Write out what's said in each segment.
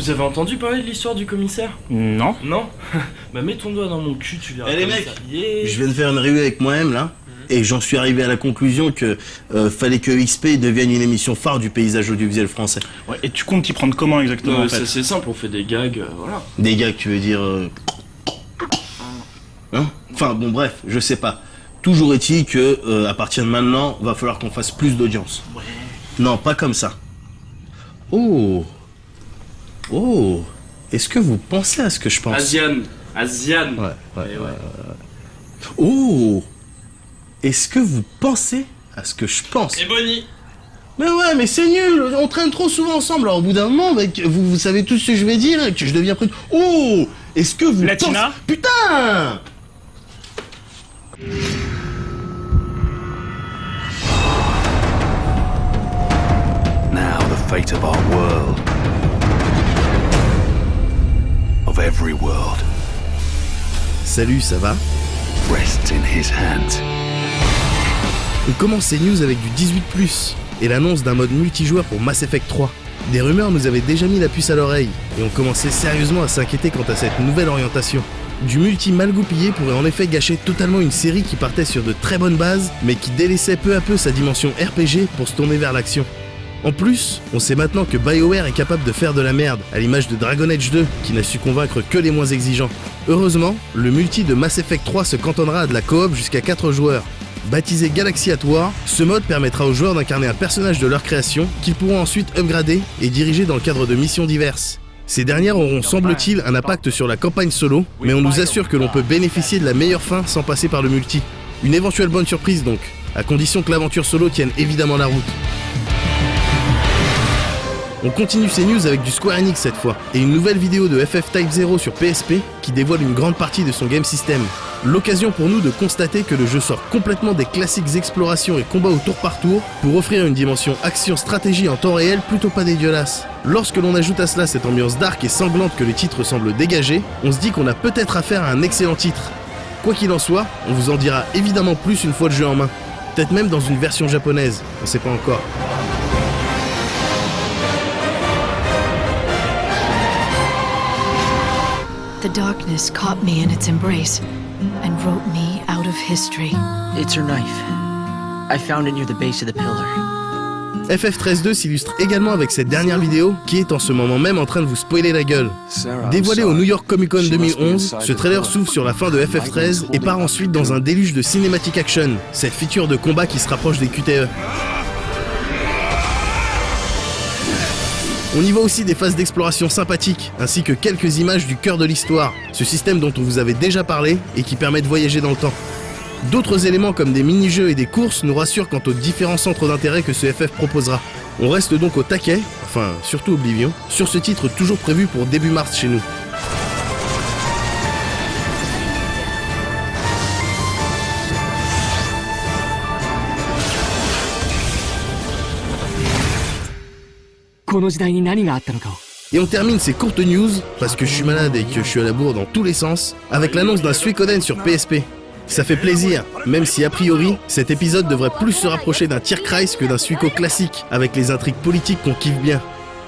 vous avez entendu parler de l'histoire du commissaire? Non. Non? Bah mets ton doigt dans mon cul, tu verras. Eh les mecs, yeah. je viens de faire une revue avec moi-même là, et j'en suis arrivé à la conclusion que fallait que XP devienne une émission phare du paysage audiovisuel français. Ouais, et tu comptes t'y prendre comment exactement en fait? C'est simple, on fait des gags, voilà. Des gars que tu veux dire... Hein? Enfin bon bref, je sais pas. Toujours est-il que à partir de maintenant, va falloir qu'on fasse plus d'audience. Ouais. Non, pas comme ça. Oh. Est-ce que vous pensez à ce que je pense? Asian. Ouais. Oh. Est-ce que vous pensez à ce que je pense? Et Bonnie. Mais ouais, mais c'est nul. On traîne trop souvent ensemble. Alors au bout d'un moment, mec, vous savez tout ce que je vais dire, que je deviens prêt. Oh. Est-ce que vous Latina? pensez... Putain. Now the fate of our world, of every world, Salut, ça va? rests in his hands. On commence ces news avec du 18+, et l'annonce d'un mode multijoueur pour Mass Effect 3. Des rumeurs nous avaient déjà mis la puce à l'oreille, et on commençait sérieusement à s'inquiéter quant à cette nouvelle orientation. Du multi mal goupillé pourrait en effet gâcher totalement une série qui partait sur de très bonnes bases, mais qui délaissait peu à peu sa dimension RPG pour se tourner vers l'action. En plus, on sait maintenant que BioWare est capable de faire de la merde, à l'image de Dragon Age 2, qui n'a su convaincre que les moins exigeants. Heureusement, le multi de Mass Effect 3 se cantonnera à de la coop jusqu'à 4 joueurs. Baptisé Galaxy at War, ce mode permettra aux joueurs d'incarner un personnage de leur création, qu'ils pourront ensuite upgrader et diriger dans le cadre de missions diverses. Ces dernières auront, semble-t-il, un impact sur la campagne solo, mais on nous assure que l'on peut bénéficier de la meilleure fin sans passer par le multi. Une éventuelle bonne surprise donc, à condition que l'aventure solo tienne évidemment la route. On continue ces news avec du Square Enix cette fois, et une nouvelle vidéo de FF Type 0 sur PSP qui dévoile une grande partie de son game system. L'occasion pour nous de constater que le jeu sort complètement des classiques explorations et combats au tour par tour pour offrir une dimension action-stratégie en temps réel plutôt pas dégueulasse. Lorsque l'on ajoute à cela cette ambiance dark et sanglante que le titre semble dégager, on se dit qu'on a peut-être affaire à un excellent titre. Quoi qu'il en soit, on vous en dira évidemment plus une fois le jeu en main. Peut-être même dans une version japonaise, on sait pas encore. The darkness caught me in its embrace and wrote me out of history. It's her knife. I found it near the base of the pillar. FF13-2 s'illustre également avec cette dernière vidéo qui est en ce moment même en train de vous spoiler la gueule. Dévoilé au New York Comic Con 2011, ce trailer s'ouvre sur la fin de FF13 et part ensuite dans un déluge de cinématic action, cette feature de combat qui se rapproche des QTE. On y voit aussi des phases d'exploration sympathiques, ainsi que quelques images du cœur de l'histoire, ce système dont on vous avait déjà parlé et qui permet de voyager dans le temps. D'autres éléments comme des mini-jeux et des courses nous rassurent quant aux différents centres d'intérêt que ce FF proposera. On reste donc au taquet, enfin surtout Oblivion, sur ce titre toujours prévu pour début mars chez nous. Et on termine ces courtes news, parce que je suis malade et que je suis à la bourre dans tous les sens, avec l'annonce d'un Suikoden sur PSP. Ça fait plaisir, même si a priori, cet épisode devrait plus se rapprocher d'un Tierkreis que d'un Suiko classique, avec les intrigues politiques qu'on kiffe bien.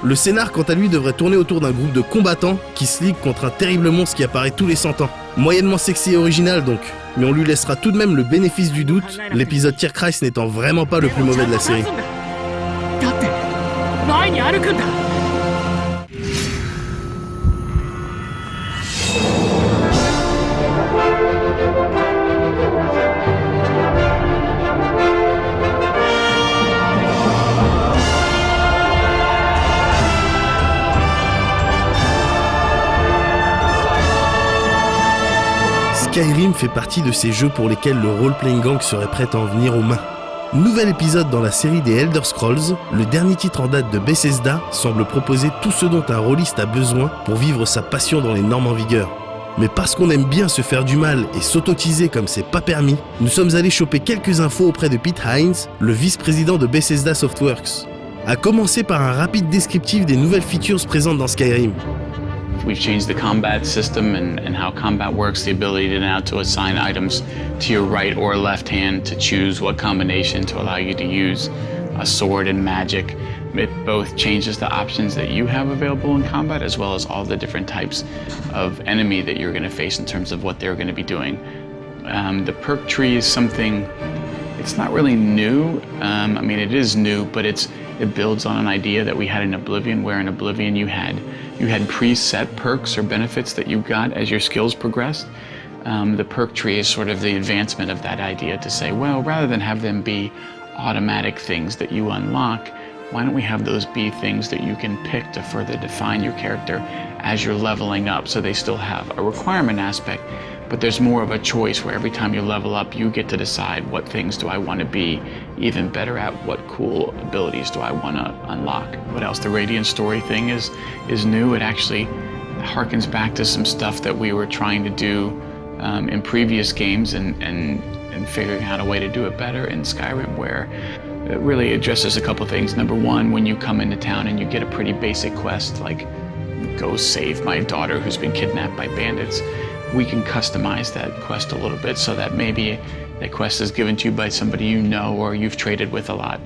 Le scénar, quant à lui, devrait tourner autour d'un groupe de combattants qui se liguent contre un terrible monstre qui apparaît tous les 100 ans. Moyennement sexy et original donc, mais on lui laissera tout de même le bénéfice du doute, l'épisode Tierkreis n'étant vraiment pas le plus mauvais de la série. Skyrim fait partie de ces jeux pour lesquels le role-playing gang serait prêt à en venir aux mains. Nouvel épisode dans la série des Elder Scrolls, le dernier titre en date de Bethesda semble proposer tout ce dont un rôliste a besoin pour vivre sa passion dans les normes en vigueur. Mais parce qu'on aime bien se faire du mal et s'autotiser comme c'est pas permis, nous sommes allés choper quelques infos auprès de Pete Hines, le vice-président de Bethesda Softworks. À commencer par un rapide descriptif des nouvelles features présentes dans Skyrim. We've changed the combat system and how combat works, the ability to now to assign items to your right or left hand to choose what combination to allow you to use a sword and magic, it both changes the options that you have available in combat as well as all the different types of enemy that you're going to face in terms of what they're going to be doing. The perk tree is something, it's not really new. I mean, it is new, but it builds on an idea that we had in Oblivion, where in Oblivion you had preset perks or benefits that you got as your skills progressed. The perk tree is sort of the advancement of that idea to say, well, rather than have them be automatic things that you unlock, why don't we have those be things that you can pick to further define your character as you're leveling up? So they still have a requirement aspect, but there's more of a choice where every time you level up, you get to decide what things do I want to be even better at, what cool abilities do I want to unlock. What else? The Radiant story thing is new. It actually harkens back to some stuff that we were trying to do in previous games and figuring out a way to do it better in Skyrim, where it really addresses a couple things. Number one, when you come into town and you get a pretty basic quest, like go save my daughter who's been kidnapped by bandits, we can customize that quest a little bit so that maybe that quest is given to you by somebody you know or you've traded with a lot.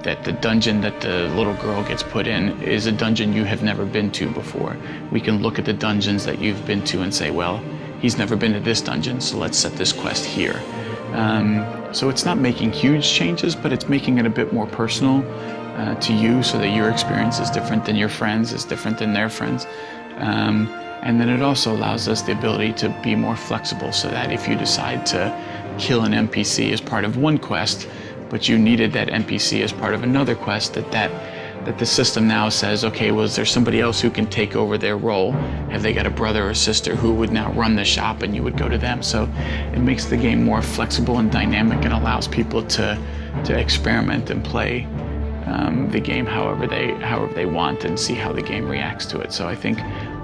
That the dungeon that the little girl gets put in is a dungeon you have never been to before. We can look at the dungeons that you've been to and say, well, he's never been to this dungeon, so let's set this quest here. So it's not making huge changes, but it's making it a bit more personal to you so that your experience is different than your friends, is different than their friends. And then it also allows us the ability to be more flexible so that if you decide to kill an NPC as part of one quest, but you needed that NPC as part of another quest, that the system now says, okay, well, is there somebody else who can take over their role? Have they got a brother or sister who would now run the shop and you would go to them? So it makes the game more flexible and dynamic and allows people to experiment and play the game however they want and see how the game reacts to it. So I think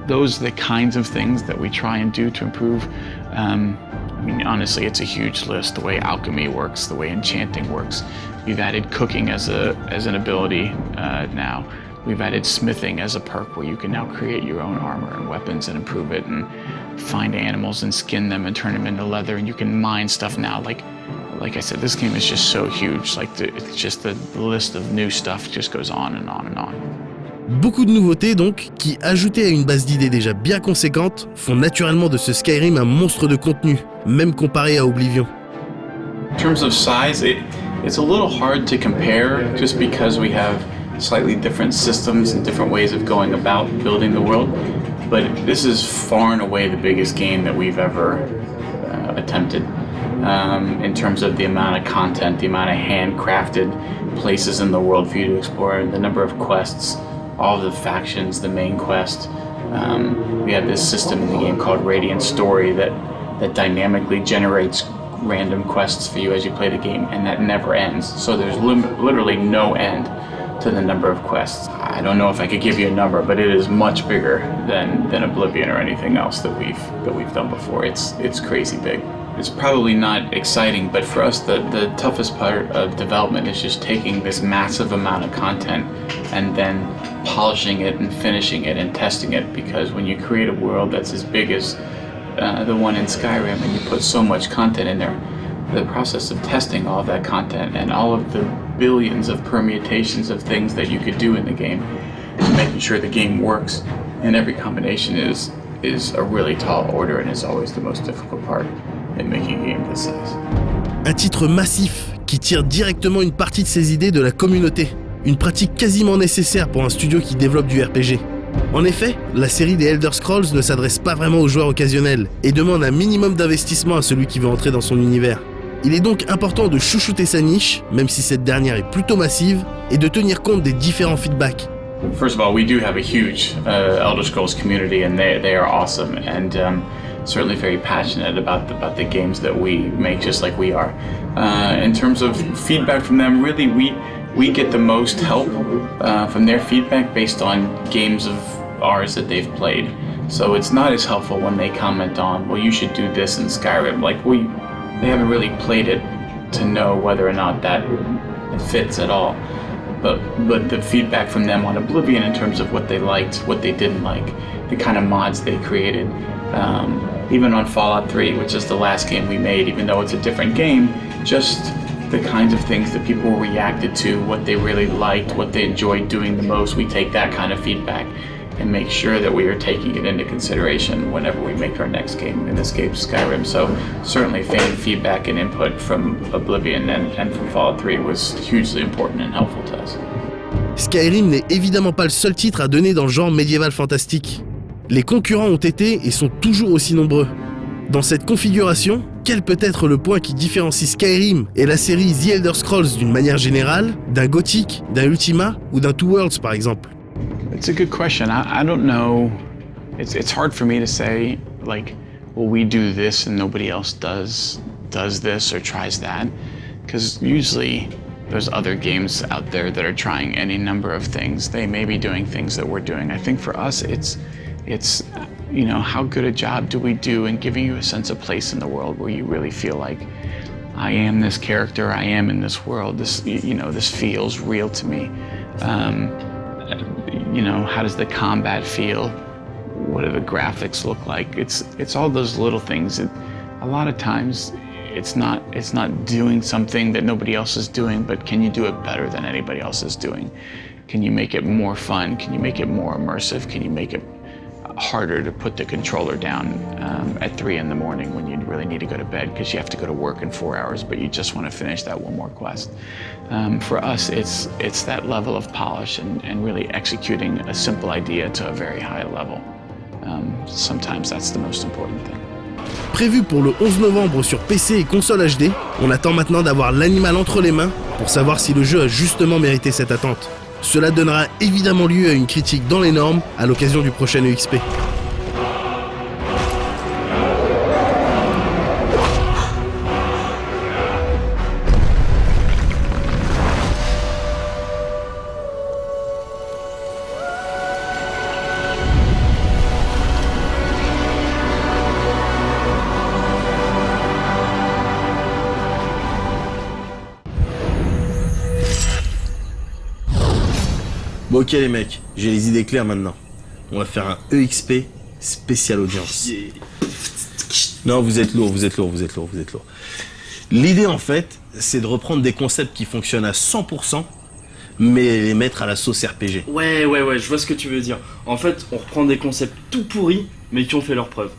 those are the kinds of things that we try and do to improve. I mean, honestly, it's a huge list. The way alchemy works, the way enchanting works. We've added cooking as an ability now. We've added smithing as a perk where you can now create your own armor and weapons and improve it and find animals and skin them and turn them into leather. And you can mine stuff now. Like I said, this game is just so huge. It's just the list of new stuff just goes on and on and on. Beaucoup de nouveautés donc, qui, ajoutées à une base d'idées déjà bien conséquente, font naturellement de ce Skyrim un monstre de contenu, même comparé à Oblivion. In terms of size, it's a little hard to compare just because we have slightly different systems and different ways of going about building the world. But this is far and away the biggest game that we've ever attempted in terms of the amount of content, the amount of handcrafted places in the world for you to explore, the number of quests, all the factions, the main quest. We have this system in the game called Radiant Story that dynamically generates random quests for you as you play the game, and that never ends. So there's literally no end to the number of quests. I don't know if I could give you a number, but it is much bigger than Oblivion or anything else that we've done before. It's crazy big. It's probably not exciting, but for us the toughest part of development is just taking this massive amount of content and then polishing it and finishing it and testing it, because when you create a world that's as big as the one in Skyrim and you put so much content in there, the process of testing all of that content and all of the billions of permutations of things that you could do in the game and making sure the game works in every combination is a really tall order and is always the most difficult part in making a game this size. Un titre massif qui tire directement une partie de ses idées de la communauté, une pratique quasiment nécessaire pour un studio qui développe du RPG. En effet, la série des Elder Scrolls ne s'adresse pas vraiment aux joueurs occasionnels et demande un minimum d'investissement à celui qui veut entrer dans son univers. Il est donc important de chouchouter sa niche, même si cette dernière est plutôt massive, et de tenir compte des différents feedbacks. First of all, we do have a huge Elder Scrolls community, and they are awesome, and certainly very passionate about the games that we make, just like we are. In terms of feedback from them, really we get the most help from their feedback based on games of ours that they've played. So it's not as helpful when they comment on, well, you should do this in Skyrim. They haven't really played it to know whether or not that fits at all. But the feedback from them on Oblivion in terms of what they liked, what they didn't like, the kind of mods they created, even on Fallout 3, which is the last game we made, even though it's a different game, just the kinds of things that people reacted to, what they really liked, what they enjoyed doing the most. We take that kind of feedback and make sure that we are taking it into consideration whenever we make our next game, in this case Skyrim. So certainly fan feedback and input from Oblivion and from Fallout 3 was hugely important and helpful to us. Skyrim n'est évidemment pas le seul titre à donner dans le genre médiéval fantastique. Les concurrents ont été et sont toujours aussi nombreux. Dans cette configuration, quel peut être le point qui différencie Skyrim et la série The Elder Scrolls d'une manière générale, d'un Gothic, d'un Ultima ou d'un Two Worlds par exemple? It's a good question. I don't know. It's hard for me to say, like, well, we do this and nobody else does this or tries that. Because usually there's other games out there that are trying any number of things. They may be doing things that we're doing. I think for us, it's you know, how good a job do we do in giving you a sense of place in the world where you really feel like, I am this character, I am in this world, this, you know, this feels real to me. You know, how does the combat feel? What do the graphics look like? It's all those little things that a lot of times it's not doing something that nobody else is doing, but can you do it better than anybody else is doing? Can you make it more fun? Can you make it more immersive? Can you make it harder to put the controller down at 3 in the morning when you really need to go to bed because you have to go to work in 4 hours, but you just want to finish that one more quest. For us, it's that level of polish and really executing a simple idea to a very high level. Sometimes that's the most important thing. Prévu pour le 11 novembre sur PC et console HD, on attend maintenant d'avoir l'animal entre les mains pour savoir si le jeu a justement mérité cette attente. Cela donnera évidemment lieu à une critique dans les normes à l'occasion du prochain EXP. Bon ok les mecs, j'ai les idées claires maintenant. On va faire un EXP spécial audience. Non, vous êtes lourd. L'idée en fait, c'est de reprendre des concepts qui fonctionnent à 100%, mais les mettre à la sauce RPG. Ouais, je vois ce que tu veux dire. En fait, on reprend des concepts tout pourris, mais qui ont fait leurs preuves.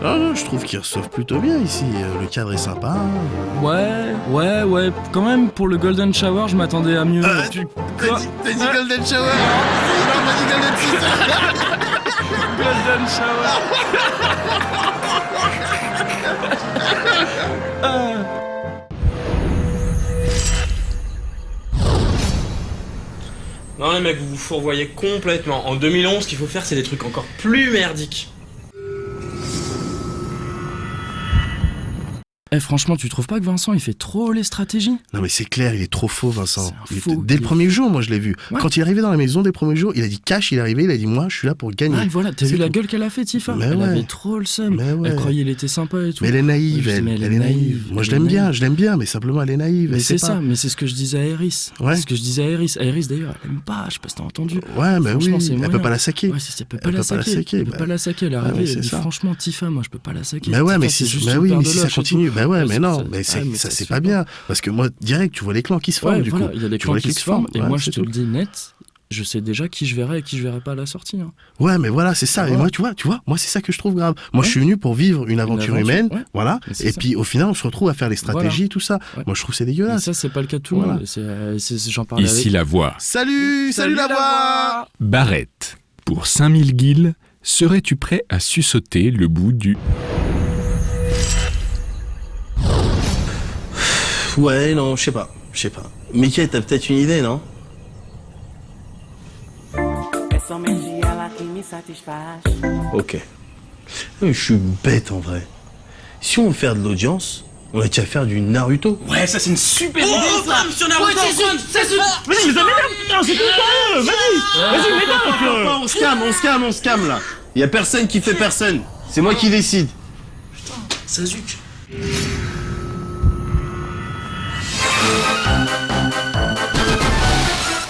Ah non, je trouve qu'ils reçoivent plutôt bien ici. Le cadre est sympa. Ouais. Quand même, pour le Golden Shower, je m'attendais à mieux. T'as dit Golden Shower? Non, t'as dit Golden Shower. Golden Shower. Non les mecs, vous vous fourvoyez complètement. En 2011, ce qu'il faut faire, c'est des trucs encore plus merdiques. Franchement, tu trouves pas que Vincent il fait trop les stratégies? Non mais c'est clair, il est trop faux Vincent. Faux, dès le premier jour, moi je l'ai vu. Ouais. Quand il est arrivé dans la maison, dès le premier jour, il a dit cash, il est arrivé, il a dit moi je suis là pour gagner. Ouais, voilà, t'as vu la gueule qu'elle a fait, Tifa? Mais Elle ouais. avait trop le seum. Mais ouais. Elle croyait il était sympa et tout. Mais elle est naïve, Ouais, elle est naïve. Moi je l'aime bien, mais simplement elle est naïve. Mais elle c'est sait ça, pas. mais c'est ce que je disais à Eris. Ouais. C'est ce que je disais à Eris. Eris d'ailleurs, elle aime pas, je sais pas si t'as entendu. Ouais, mais Franchement, oui, c'est elle moyen. peut pas la saquer. Ouais, elle peut pas la saquer. Elle peut pas la saquer. Elle est arrivée, c'est elle dit ça. franchement, Tifa, moi je peux pas la saquer. Mais ouais, Tifa, mais c'est si, juste bah une oui, paire mais de si ça loches et continue, tout. bah ouais, mais non, mais ça c'est se pas fait bien. Parce que moi, direct, tu vois les clans qui se forment, Ouais, du voilà, coup. il y a des Tu vois clans qui se forment, et ouais, moi c'est je te tout. le dis net, je sais déjà qui je verrai et qui je verrai pas à la sortie. Hein. Ouais, mais voilà, c'est ça. Et Ouais. moi, tu vois, moi, c'est ça que je trouve grave. Moi, je suis venu pour vivre une aventure humaine, ouais. voilà. Mais c'est Et ça. puis, au final, on se retrouve à faire les stratégies, tout ça. Ouais. Moi, je trouve que c'est Mais dégueulasse. ça, c'est pas le cas de tout le Voilà. monde. J'en parlais Ici la voix. Salut la voix. Barrette. Pour 5000 guilds, serais-tu prêt à suçoter le bout du... Ouais, non, je sais pas. Mickey, t'as peut-être une idée, non? Ok. Je suis bête en vrai. Si on veut faire de l'audience, on a qu'à faire du Naruto. Ouais, ça c'est une super idée ça. Sur Naruto. Vas-y, mais merde, putain, c'est tout ça. Vas-y, m'énerve. On se calme là. Y a personne qui fait personne. C'est moi qui décide. Sasuke.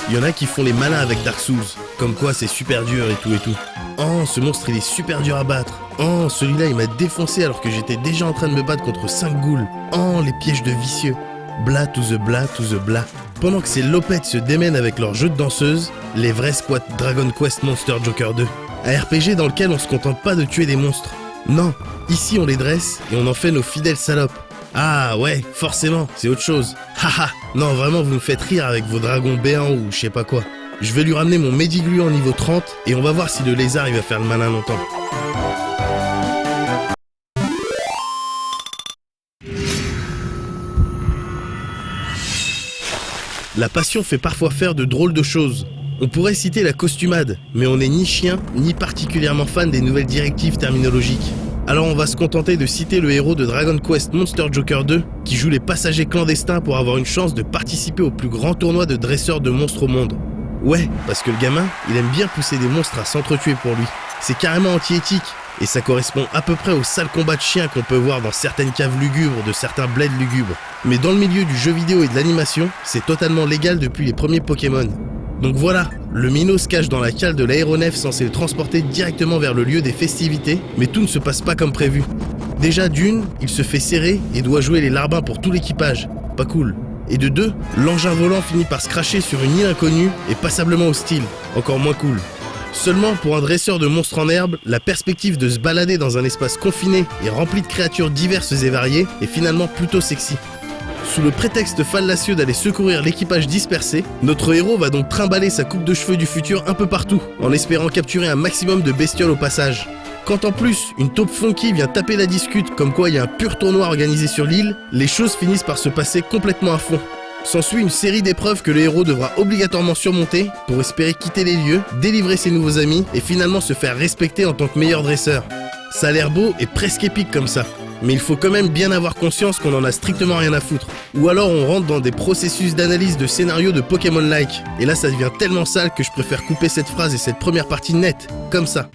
Il y en a qui font les malins avec Dark Souls, comme quoi c'est super dur et tout et tout. Oh, ce monstre il est super dur à battre. Oh, celui-là il m'a défoncé alors que j'étais déjà en train de me battre contre 5 ghouls. Oh, les pièges de vicieux. Bla to the bla to the bla. Pendant que ces lopettes se démènent avec leur jeu de danseuse, les vrais squats Dragon Quest Monster Joker 2. Un RPG dans lequel on se contente pas de tuer des monstres. Non, ici on les dresse et on en fait nos fidèles salopes. Ah ouais, forcément, c'est autre chose. Haha, non vraiment vous me faites rire avec vos dragons béants ou je sais pas quoi. Je vais lui ramener mon Medigluant niveau 30 et on va voir si le lézard il va faire le malin longtemps. La passion fait parfois faire de drôles de choses. On pourrait citer la costumade, mais on n'est ni chien, ni particulièrement fan des nouvelles directives terminologiques. Alors on va se contenter de citer le héros de Dragon Quest Monster Joker 2, qui joue les passagers clandestins pour avoir une chance de participer au plus grand tournoi de dresseurs de monstres au monde. Ouais, parce que le gamin, il aime bien pousser des monstres à s'entretuer pour lui. C'est carrément anti-éthique, et ça correspond à peu près au sale combat de chiens qu'on peut voir dans certaines caves lugubres de certains bleds lugubres. Mais dans le milieu du jeu vidéo et de l'animation, c'est totalement légal depuis les premiers Pokémon. Donc voilà, le minot se cache dans la cale de l'aéronef censé le transporter directement vers le lieu des festivités, mais tout ne se passe pas comme prévu. Déjà d'une, il se fait serrer et doit jouer les larbins pour tout l'équipage, pas cool. Et de deux, l'engin volant finit par se cracher sur une île inconnue et passablement hostile, encore moins cool. Seulement, pour un dresseur de monstres en herbe, la perspective de se balader dans un espace confiné et rempli de créatures diverses et variées est finalement plutôt sexy. Sous le prétexte fallacieux d'aller secourir l'équipage dispersé, notre héros va donc trimballer sa coupe de cheveux du futur un peu partout, en espérant capturer un maximum de bestioles au passage. Quand en plus, une taupe funky vient taper la discute comme quoi il y a un pur tournoi organisé sur l'île, les choses finissent par se passer complètement à fond. S'ensuit une série d'épreuves que le héros devra obligatoirement surmonter pour espérer quitter les lieux, délivrer ses nouveaux amis et finalement se faire respecter en tant que meilleur dresseur. Ça a l'air beau et presque épique comme ça. Mais il faut quand même bien avoir conscience qu'on en a strictement rien à foutre. Ou alors on rentre dans des processus d'analyse de scénario de Pokémon-like. Et là ça devient tellement sale que je préfère couper cette phrase et cette première partie nette, comme ça.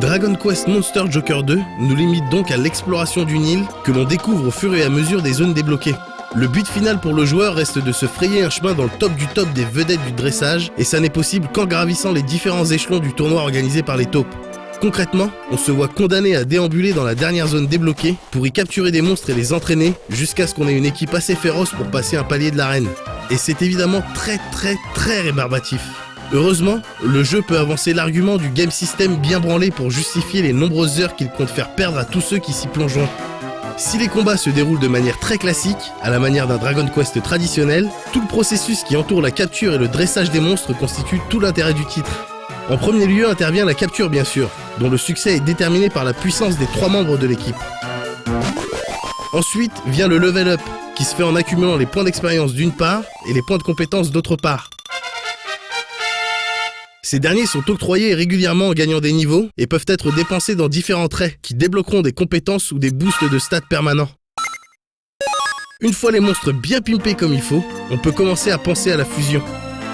Dragon Quest Monster Joker 2 nous limite donc à l'exploration d'une île que l'on découvre au fur et à mesure des zones débloquées. Le but final pour le joueur reste de se frayer un chemin dans le top des vedettes du dressage, et ça n'est possible qu'en gravissant les différents échelons du tournoi organisé par les taupes. Concrètement, on se voit condamné à déambuler dans la dernière zone débloquée pour y capturer des monstres et les entraîner jusqu'à ce qu'on ait une équipe assez féroce pour passer un palier de l'arène. Et c'est évidemment très rébarbatif. Heureusement, le jeu peut avancer l'argument du game system bien branlé pour justifier les nombreuses heures qu'il compte faire perdre à tous ceux qui s'y plongeront. Si les combats se déroulent de manière très classique, à la manière d'un Dragon Quest traditionnel, tout le processus qui entoure la capture et le dressage des monstres constitue tout l'intérêt du titre. En premier lieu intervient la capture bien sûr, dont le succès est déterminé par la puissance des 3 membres de l'équipe. Ensuite vient le level up, qui se fait en accumulant les points d'expérience d'une part et les points de compétence d'autre part. Ces derniers sont octroyés régulièrement en gagnant des niveaux et peuvent être dépensés dans différents traits qui débloqueront des compétences ou des boosts de stats permanents. Une fois les monstres bien pimpés comme il faut, on peut commencer à penser à la fusion.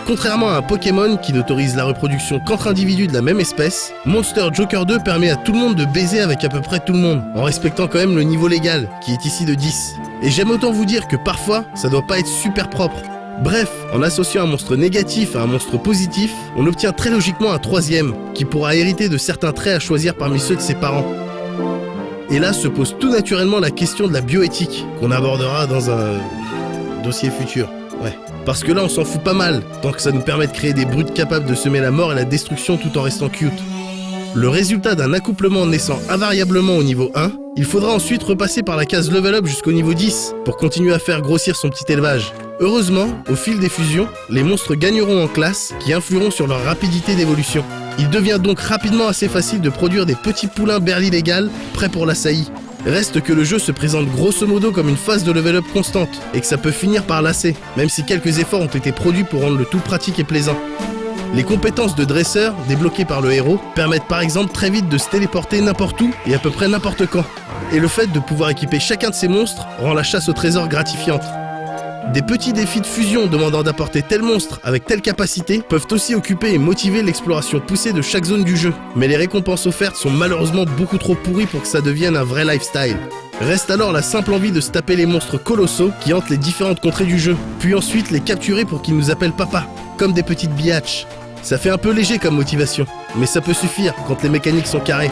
Contrairement à un Pokémon qui n'autorise la reproduction qu'entre individus de la même espèce, Monster Joker 2 permet à tout le monde de baiser avec à peu près tout le monde, en respectant quand même le niveau légal, qui est ici de 10. Et j'aime autant vous dire que parfois, ça doit pas être super propre. Bref, en associant un monstre négatif à un monstre positif, on obtient très logiquement un troisième, qui pourra hériter de certains traits à choisir parmi ceux de ses parents. Et là se pose tout naturellement la question de la bioéthique, qu'on abordera dans un dossier futur. Ouais. Parce que là on s'en fout pas mal, tant que ça nous permet de créer des brutes capables de semer la mort et la destruction tout en restant cute. Le résultat d'un accouplement naissant invariablement au niveau 1, il faudra ensuite repasser par la case level up jusqu'au niveau 10, pour continuer à faire grossir son petit élevage. Heureusement, au fil des fusions, les monstres gagneront en classe qui influeront sur leur rapidité d'évolution. Il devient donc rapidement assez facile de produire des petits poulains berli légales, prêts pour la saillie. Reste que le jeu se présente grosso modo comme une phase de level up constante, et que ça peut finir par lasser, même si quelques efforts ont été produits pour rendre le tout pratique et plaisant. Les compétences de dresseur, débloquées par le héros, permettent par exemple très vite de se téléporter n'importe où et à peu près n'importe quand. Et le fait de pouvoir équiper chacun de ces monstres rend la chasse au trésor gratifiante. Des petits défis de fusion demandant d'apporter tel monstre avec telle capacité peuvent aussi occuper et motiver l'exploration poussée de chaque zone du jeu. Mais les récompenses offertes sont malheureusement beaucoup trop pourries pour que ça devienne un vrai lifestyle. Reste alors la simple envie de se taper les monstres colossaux qui hantent les différentes contrées du jeu, puis ensuite les capturer pour qu'ils nous appellent papa, comme des petites biatches. Ça fait un peu léger comme motivation, mais ça peut suffire quand les mécaniques sont carrées.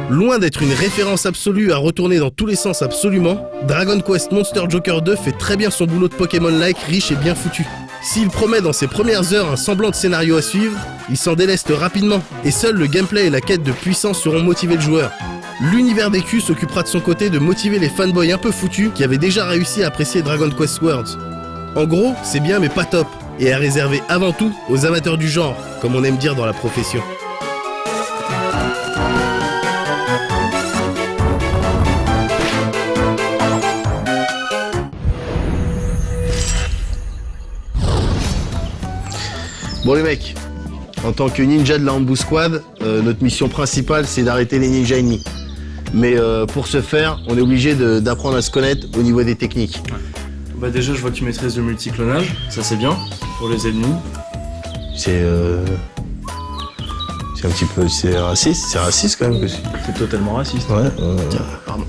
Loin d'être une référence absolue à retourner dans tous les sens absolument, Dragon Quest Monster Joker 2 fait très bien son boulot de Pokémon-like riche et bien foutu. S'il promet dans ses premières heures un semblant de scénario à suivre, il s'en déleste rapidement, et seul le gameplay et la quête de puissance seront motivés le joueur. L'univers des culs s'occupera de son côté de motiver les fanboys un peu foutus qui avaient déjà réussi à apprécier Dragon Quest Worlds. En gros, c'est bien mais pas top, et à réserver avant tout aux amateurs du genre, comme on aime dire dans la profession. Bon les mecs, en tant que ninja de la Ambu Squad, notre mission principale c'est d'arrêter les ninjas ennemis. Mais pour ce faire, on est obligé d'apprendre à se connaître au niveau des techniques. Bah déjà je vois que tu maîtrises le multiclonage, ça c'est bien, pour les ennemis. C'est un petit peu... c'est raciste quand même que c'est totalement raciste. Ouais, Tiens, pardon.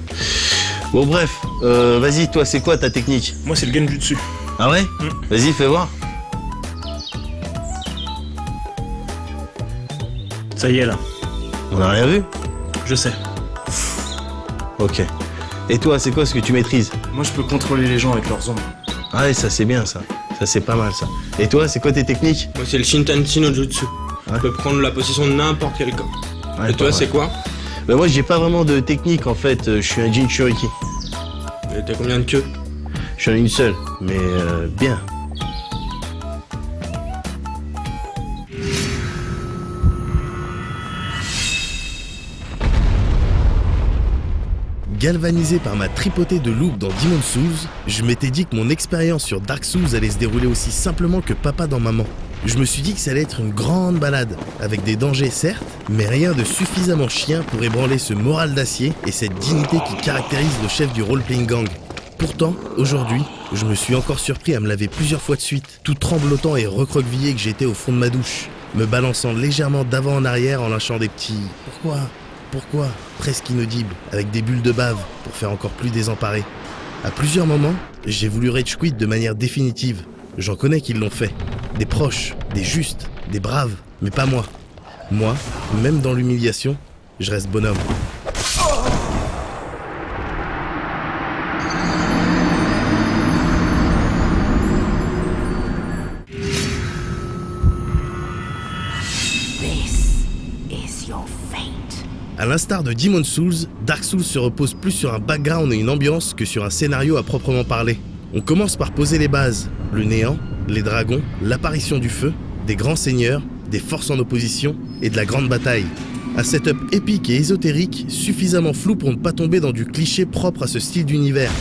Bon bref, vas-y toi c'est quoi ta technique? Moi c'est le genjutsu. Ah ouais? Vas-y fais voir. Ça y est là. On a rien vu? Je sais. Ok. Et toi, c'est quoi ce que tu maîtrises? Moi, je peux contrôler les gens avec leurs ombres. Ah ouais, ça c'est bien ça. Ça c'est pas mal ça. Et toi, c'est quoi tes techniques? Moi, c'est le Shintanchi no Jutsu. Ouais. Tu peux prendre la possession de n'importe quel corps. Ouais, et toi, c'est quoi? Bah moi, j'ai pas vraiment de technique en fait. Je suis un Jinchuriki. Et t'as combien de queues? J'en ai une seule, mais bien. Galvanisé par ma tripotée de loup dans Demon's Souls, je m'étais dit que mon expérience sur Dark Souls allait se dérouler aussi simplement que papa dans maman. Je me suis dit que ça allait être une grande balade, avec des dangers certes, mais rien de suffisamment chien pour ébranler ce moral d'acier et cette dignité qui caractérise le chef du role-playing gang. Pourtant, aujourd'hui, je me suis encore surpris à me laver plusieurs fois de suite, tout tremblotant et recroquevillé que j'étais au fond de ma douche, me balançant légèrement d'avant en arrière en lâchant des petits « Pourquoi ?» presque inaudibles, avec des bulles de bave pour faire encore plus désemparé. À plusieurs moments, j'ai voulu rage quit de manière définitive. J'en connais qui l'ont fait. Des proches, des justes, des braves, mais pas moi. Moi, même dans l'humiliation, je reste bonhomme. A l'instar de Demon's Souls, Dark Souls se repose plus sur un background et une ambiance que sur un scénario à proprement parler. On commence par poser les bases, le néant, les dragons, l'apparition du feu, des grands seigneurs, des forces en opposition et de la grande bataille. Un setup épique et ésotérique, suffisamment flou pour ne pas tomber dans du cliché propre à ce style d'univers.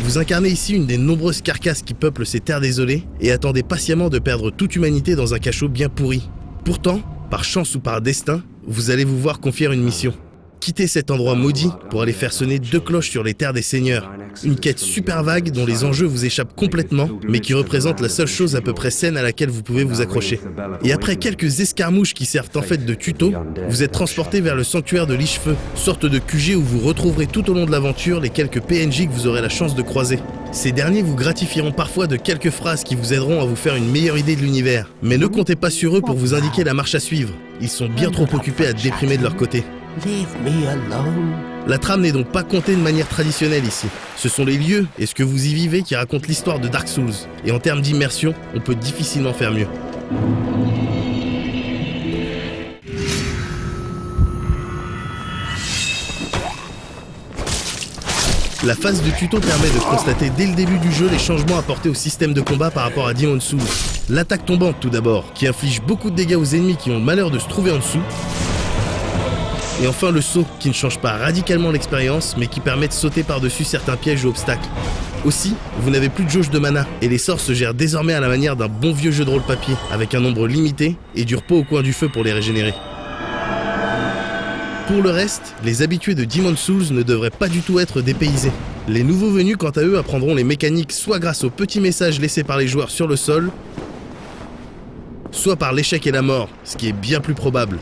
Vous incarnez ici une des nombreuses carcasses qui peuplent ces terres désolées et attendez patiemment de perdre toute humanité dans un cachot bien pourri. Pourtant, par chance ou par destin, vous allez vous voir confier une mission. Quittez cet endroit maudit pour aller faire sonner 2 cloches sur les terres des seigneurs. Une quête super vague dont les enjeux vous échappent complètement, mais qui représente la seule chose à peu près saine à laquelle vous pouvez vous accrocher. Et après quelques escarmouches qui servent en fait de tuto, vous êtes transporté vers le sanctuaire de Lich-Feu, sorte de QG où vous retrouverez tout au long de l'aventure les quelques PNJ que vous aurez la chance de croiser. Ces derniers vous gratifieront parfois de quelques phrases qui vous aideront à vous faire une meilleure idée de l'univers. Mais ne comptez pas sur eux pour vous indiquer la marche à suivre. Ils sont bien trop occupés à déprimer de leur côté. La trame n'est donc pas contée de manière traditionnelle ici. Ce sont les lieux et ce que vous y vivez qui racontent l'histoire de Dark Souls. Et en termes d'immersion, on peut difficilement faire mieux. La phase de tuto permet de constater dès le début du jeu les changements apportés au système de combat par rapport à Demon's Souls. L'attaque tombante tout d'abord, qui inflige beaucoup de dégâts aux ennemis qui ont le malheur de se trouver en dessous. Et enfin le saut, qui ne change pas radicalement l'expérience, mais qui permet de sauter par-dessus certains pièges ou obstacles. Aussi, vous n'avez plus de jauge de mana, et les sorts se gèrent désormais à la manière d'un bon vieux jeu de rôle papier, avec un nombre limité et du repos au coin du feu pour les régénérer. Pour le reste, les habitués de Demon's Souls ne devraient pas du tout être dépaysés. Les nouveaux venus, quant à eux, apprendront les mécaniques soit grâce aux petits messages laissés par les joueurs sur le sol, soit par l'échec et la mort, ce qui est bien plus probable.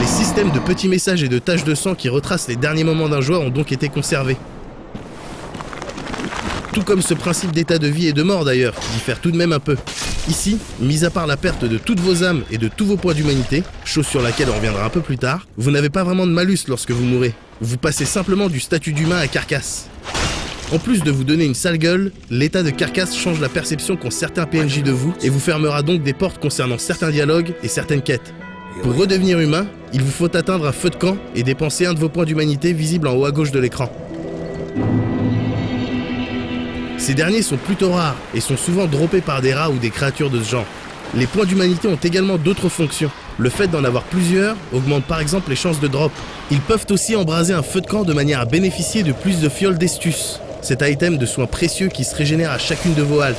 Les systèmes de petits messages et de taches de sang qui retracent les derniers moments d'un joueur ont donc été conservés. Tout comme ce principe d'état de vie et de mort d'ailleurs, qui diffère tout de même un peu. Ici, mis à part la perte de toutes vos âmes et de tous vos points d'humanité, chose sur laquelle on reviendra un peu plus tard, vous n'avez pas vraiment de malus lorsque vous mourrez. Vous passez simplement du statut d'humain à carcasse. En plus de vous donner une sale gueule, l'état de carcasse change la perception qu'ont certains PNJ de vous et vous fermera donc des portes concernant certains dialogues et certaines quêtes. Pour redevenir humain, il vous faut atteindre un feu de camp et dépenser un de vos points d'humanité visible en haut à gauche de l'écran. Ces derniers sont plutôt rares et sont souvent droppés par des rats ou des créatures de ce genre. Les points d'humanité ont également d'autres fonctions. Le fait d'en avoir plusieurs augmente par exemple les chances de drop. Ils peuvent aussi embraser un feu de camp de manière à bénéficier de plus de fioles d'estus, cet item de soins précieux qui se régénère à chacune de vos haltes.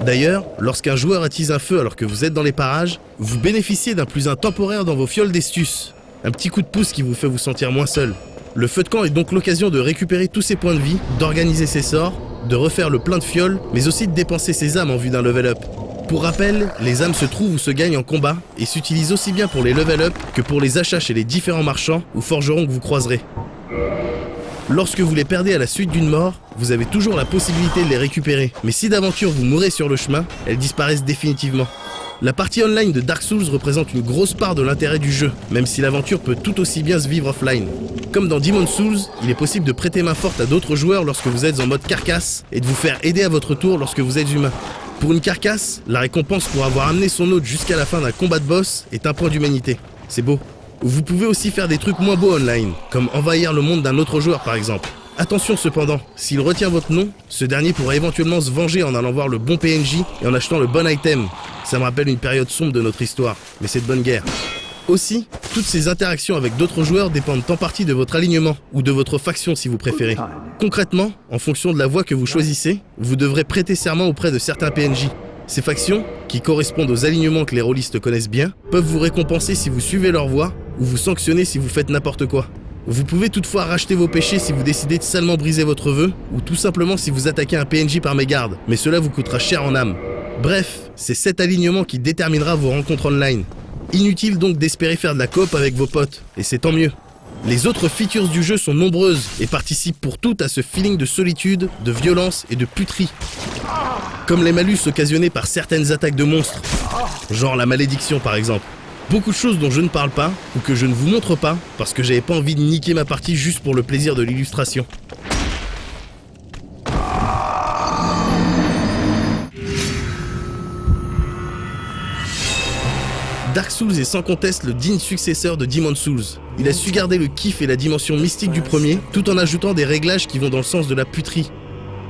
D'ailleurs, lorsqu'un joueur attise un feu alors que vous êtes dans les parages, vous bénéficiez d'un +1 temporaire dans vos fioles d'estus. Un petit coup de pouce qui vous fait vous sentir moins seul. Le feu de camp est donc l'occasion de récupérer tous ses points de vie, d'organiser ses sorts, de refaire le plein de fioles, mais aussi de dépenser ses âmes en vue d'un level up. Pour rappel, les âmes se trouvent ou se gagnent en combat et s'utilisent aussi bien pour les level up que pour les achats chez les différents marchands ou forgerons que vous croiserez. Lorsque vous les perdez à la suite d'une mort, vous avez toujours la possibilité de les récupérer, mais si d'aventure vous mourrez sur le chemin, elles disparaissent définitivement. La partie online de Dark Souls représente une grosse part de l'intérêt du jeu, même si l'aventure peut tout aussi bien se vivre offline. Comme dans Demon's Souls, il est possible de prêter main forte à d'autres joueurs lorsque vous êtes en mode carcasse et de vous faire aider à votre tour lorsque vous êtes humain. Pour une carcasse, la récompense pour avoir amené son hôte jusqu'à la fin d'un combat de boss est un point d'humanité. C'est beau. Vous pouvez aussi faire des trucs moins beaux online, comme envahir le monde d'un autre joueur par exemple. Attention cependant, s'il retient votre nom, ce dernier pourra éventuellement se venger en allant voir le bon PNJ et en achetant le bon item. Ça me rappelle une période sombre de notre histoire, mais c'est de bonne guerre. Aussi, toutes ces interactions avec d'autres joueurs dépendent en partie de votre alignement, ou de votre faction si vous préférez. Concrètement, en fonction de la voie que vous choisissez, vous devrez prêter serment auprès de certains PNJ. Ces factions, qui correspondent aux alignements que les rôlistes connaissent bien, peuvent vous récompenser si vous suivez leur voie, ou vous sanctionner si vous faites n'importe quoi. Vous pouvez toutefois racheter vos péchés si vous décidez de salement briser votre vœu, ou tout simplement si vous attaquez un PNJ par mégarde, mais cela vous coûtera cher en âme. Bref, c'est cet alignement qui déterminera vos rencontres online. Inutile donc d'espérer faire de la coop avec vos potes, et c'est tant mieux. Les autres features du jeu sont nombreuses et participent pour toutes à ce feeling de solitude, de violence et de puterie. Comme les malus occasionnés par certaines attaques de monstres, genre la malédiction par exemple. Beaucoup de choses dont je ne parle pas, ou que je ne vous montre pas, parce que j'avais pas envie de niquer ma partie juste pour le plaisir de l'illustration. Dark Souls est sans conteste le digne successeur de Demon's Souls. Il a su garder le kiff et la dimension mystique du premier, tout en ajoutant des réglages qui vont dans le sens de la puterie.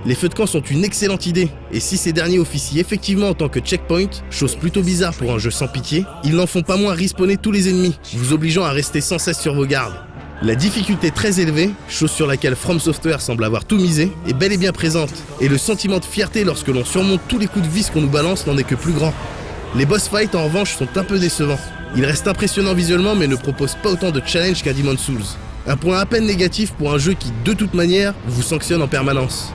Les feux de camp sont une excellente idée, et si ces derniers officient effectivement en tant que checkpoint, chose plutôt bizarre pour un jeu sans pitié, ils n'en font pas moins respawner tous les ennemis, vous obligeant à rester sans cesse sur vos gardes. La difficulté très élevée, chose sur laquelle From Software semble avoir tout misé, est bel et bien présente, et le sentiment de fierté lorsque l'on surmonte tous les coups de vis qu'on nous balance n'en est que plus grand. Les boss fights en revanche sont un peu décevants. Ils restent impressionnants visuellement mais ne proposent pas autant de challenge qu'un Demon's Souls. Un point à peine négatif pour un jeu qui, de toute manière, vous sanctionne en permanence.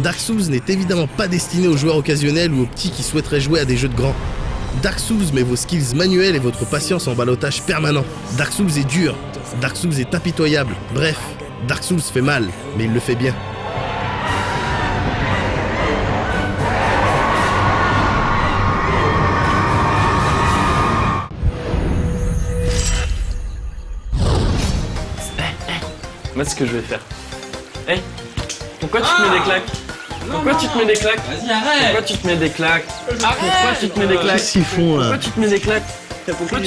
Dark Souls n'est évidemment pas destiné aux joueurs occasionnels ou aux petits qui souhaiteraient jouer à des jeux de grands. Dark Souls met vos skills manuels et votre patience en ballottage permanent. Dark Souls est dur, Dark Souls est impitoyable. Bref, Dark Souls fait mal, mais il le fait bien. Moi, ce que je vais faire. Hey, pourquoi tu te mets des claques? Pourquoi tu te mets des claques? Vas-y, arrête. Pourquoi tu te mets des claques? Pourquoi tu te mets des claques? Qu'est-ce qu'ils font là? Pourquoi tu te mets des claques?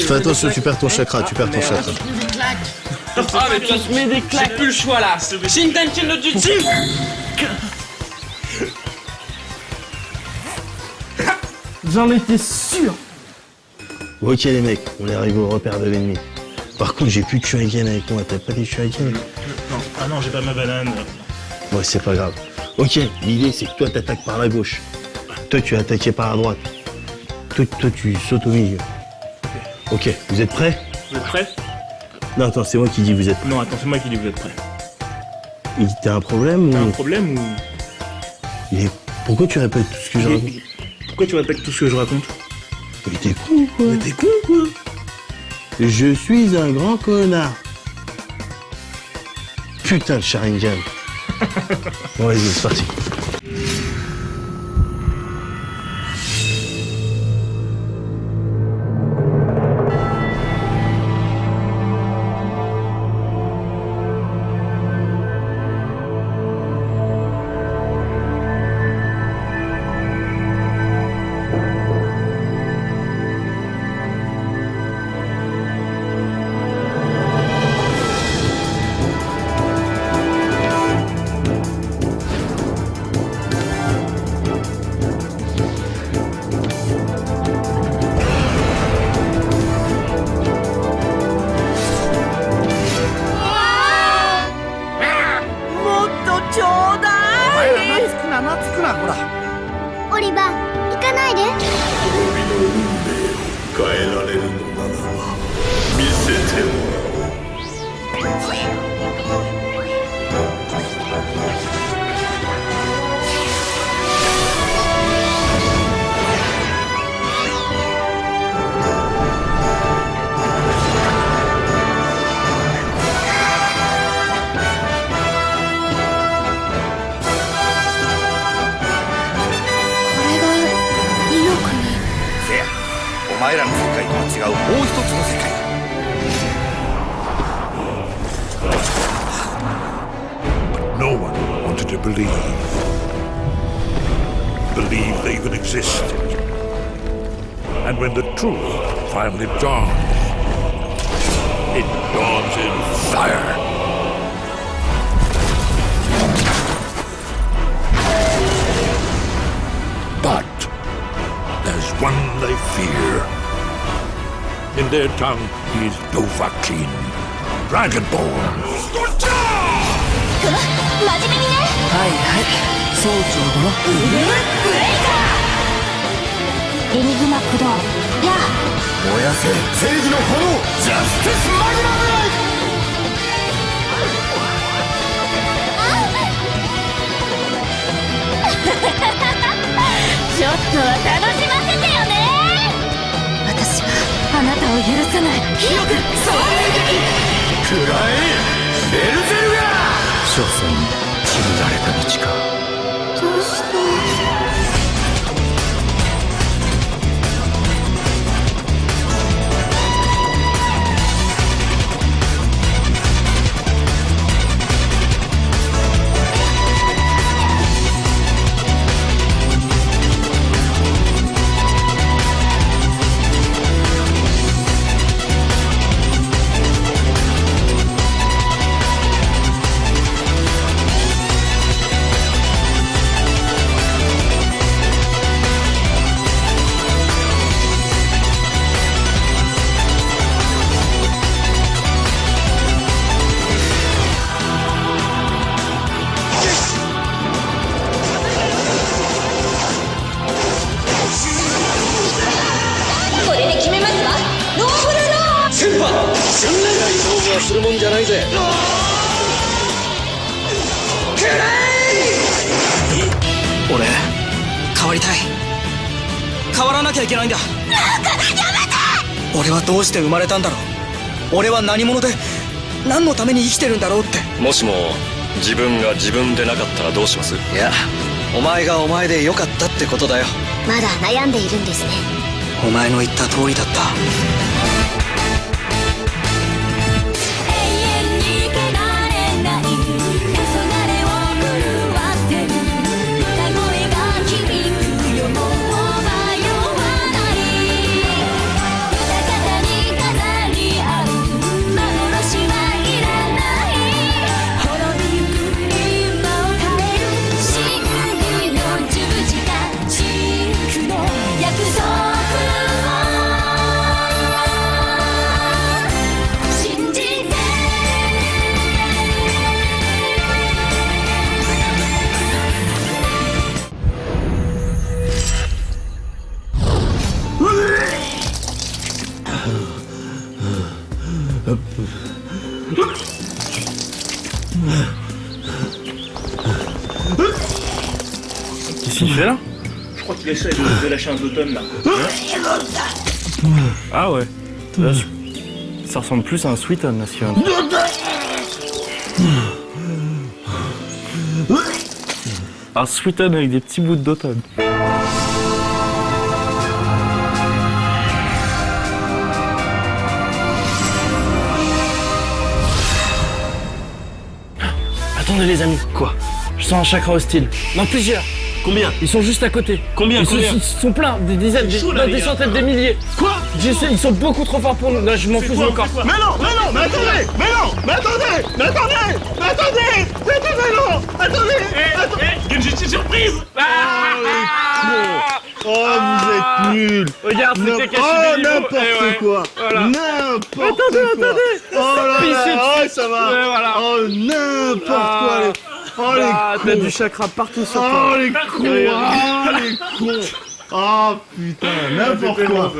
Fais attention, tu perds ton chakra, tu perds ton chakra. Ah, mais tu te mets des claques. J'ai plus le choix là. Shintanchen no Jutsu. J'en étais sûr. Ok les mecs, on est arrivé au repère de l'ennemi. Par contre, j'ai plus de shuriken avec moi, t'as pas des shuriken? Non, ah non, j'ai pas ma banane. Ouais, c'est pas grave. Ok, l'idée c'est que toi t'attaques par la gauche. Toi tu es attaqué par la droite. Toi tu sautes au milieu. Ok, vous êtes prêts? Vous êtes prêts? Non, attends, c'est moi qui dis vous êtes prêts. Non, attends, c'est moi qui dis vous êtes prêts. Il dit t'as un problème T'as ou... un problème ou... Pourquoi tu répètes tout ce que je raconte? Pourquoi tu répètes tout ce que je raconte? Mais t'es con quoi? Mais t'es con quoi? Je suis un grand connard. Putain de Sharingan. Bon vas-y, c'est parti.オリバー、行かないで。君の運命を変えられるのならば見せてもらおう。お前らの世界とは違うもう一つの世界。No one wanted to believe they even existed. And when the truth finally dawns, it dawns in fire. But there's one they fear. In their tongue, he's Dovahkiin, Dragonborn. 真面目にね。はいはい、総長殿。エニグマ駆動。やあ。燃やせ正義の炎、ジャスティスマグナム。ちょっとは楽しませてよね。私はあなたを許さない。広く総撃。くらえベルゼルガー。所詮決められた道か。どうして？するもんじゃないぜ。俺変わりたい。変わらなきゃいけないんだ。なんかやめて。俺はどうして生まれたんだろう。俺は何者で何のために生きてるんだろうって。もしも自分が自分でなかったらどうします？いや、お前がお前でよかったってことだよ。まだ悩んでいるんですね。お前の言った通りだった。約束 C'est là? Je crois qu'il essaie de lâcher un totem là. Ah ouais. Là, ça ressemble plus à un Sweeton là, si un Sweeton avec des petits bouts d'automne. Attendez les amis. Quoi? Je sens un chakra hostile. Non, plusieurs. Combien? Ils sont juste à côté. Combien? Ils sont plein, des dizaines, des centaines, des milliers. Quoi? J'essaie, ils sont beaucoup trop forts pour nous. Là, je m'en fous encore. Mais non, mais attendez! Mais attendez! Genji, surprise! Oh, vous êtes nuls. Regarde, c'était caché. Oh, n'importe quoi. Voilà. N'importe quoi. Attendez. Oh là là, Pissez ça va. Ouais, voilà. Oh, n'importe quoi. Oh, les t'as cons. du chakra partout sur toi. Oh, les cons. Oh, les cons. Oh, putain, n'importe quoi.